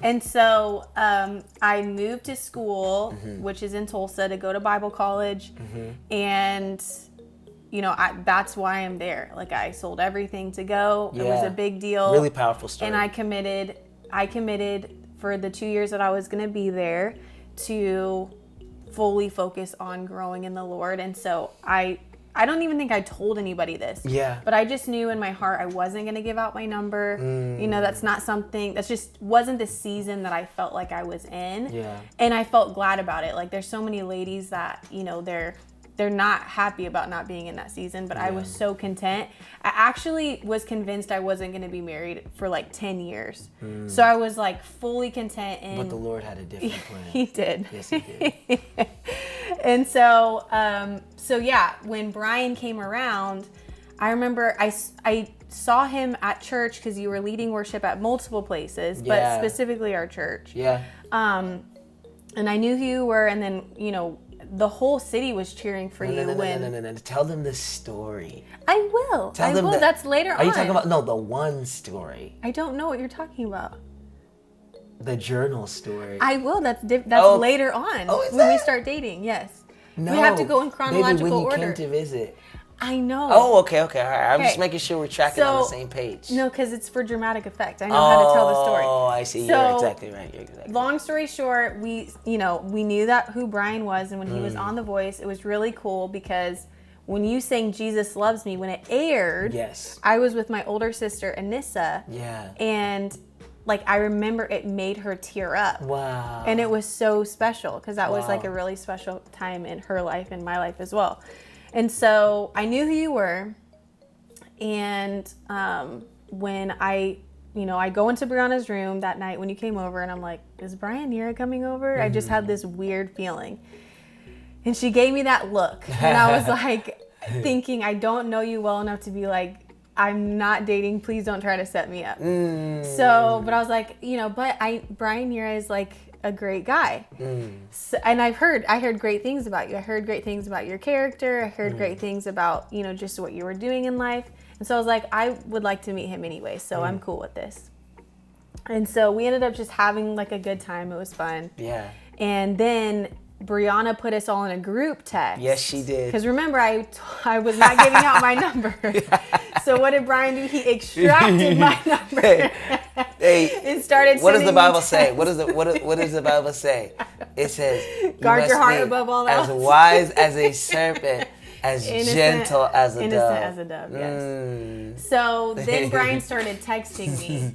And so I moved to school, which is in Tulsa, to go to Bible college. And, you know, that's why I'm there. Like, I sold everything to go. It was a big deal. Really powerful story. And I committed for the 2 years that I was going to be there to fully focus on growing in the Lord. And so I don't even think I told anybody this. Yeah. But I just knew in my heart I wasn't going to give out my number. You know, that's not something, that's just wasn't the season that I felt like I was in. Yeah. And I felt glad about it. Like, there's so many ladies that, you know, they're not happy about not being in that season, but I was so content. I actually was convinced I wasn't going to be married for like 10 years. So I was like fully content. But the Lord had a different plan. He did. Yes, he did. And so, yeah, when Brian came around, I remember I saw him at church because you were leading worship at multiple places, but specifically our church. Yeah. And I knew who you were, and then, you know, the whole city was cheering for you when... No. Tell them the story. I will. Tell them That's later on. Are you talking about... No, the one story. I don't know what you're talking about. The journal story. I will. That's Oh. later on. Oh, is when we that? start dating, yes. No. We have to go in chronological Maybe when you order. came to visit. I know. Oh, okay. All right. I'm just Okay. making sure we're tracking on the same page. No, because it's for dramatic effect. I know how to tell the story. Oh, I see. So, You're exactly right. Long story short, we knew that who Brian was, and when he was on The Voice, it was really cool because when you sang Jesus Loves Me, when it aired, Yes. I was with my older sister, Anissa. Yeah. And like, I remember it made her tear up. Wow. And it was so special because that was like a really special time in her life and my life as well. And so I knew who you were. And when I go into Brianna's room that night when you came over, and I'm like, is Brian Nhira coming over? I just had this weird feeling. And she gave me that look. And I was like thinking, I don't know you well enough to be like, I'm not dating. Please don't try to set me up. So, but I was like, Brian Nhira is like a great guy. So, and I heard great things about you. I heard great things about your character. I heard great things about, just what you were doing in life. And so I was like, I would like to meet him anyway. So I'm cool with this. And so we ended up just having like a good time. It was fun. Yeah. And then Brianna put us all in a group text. Yes, she did. Because remember, I was not giving out my number. So what did Brian do? He extracted my number. Hey, and started. What does the Bible say? What does the Bible say? It says, "Guard your heart above all else." As wise as a serpent, as gentle as a dove. Innocent as a dove. Yes. So then Brian started texting me,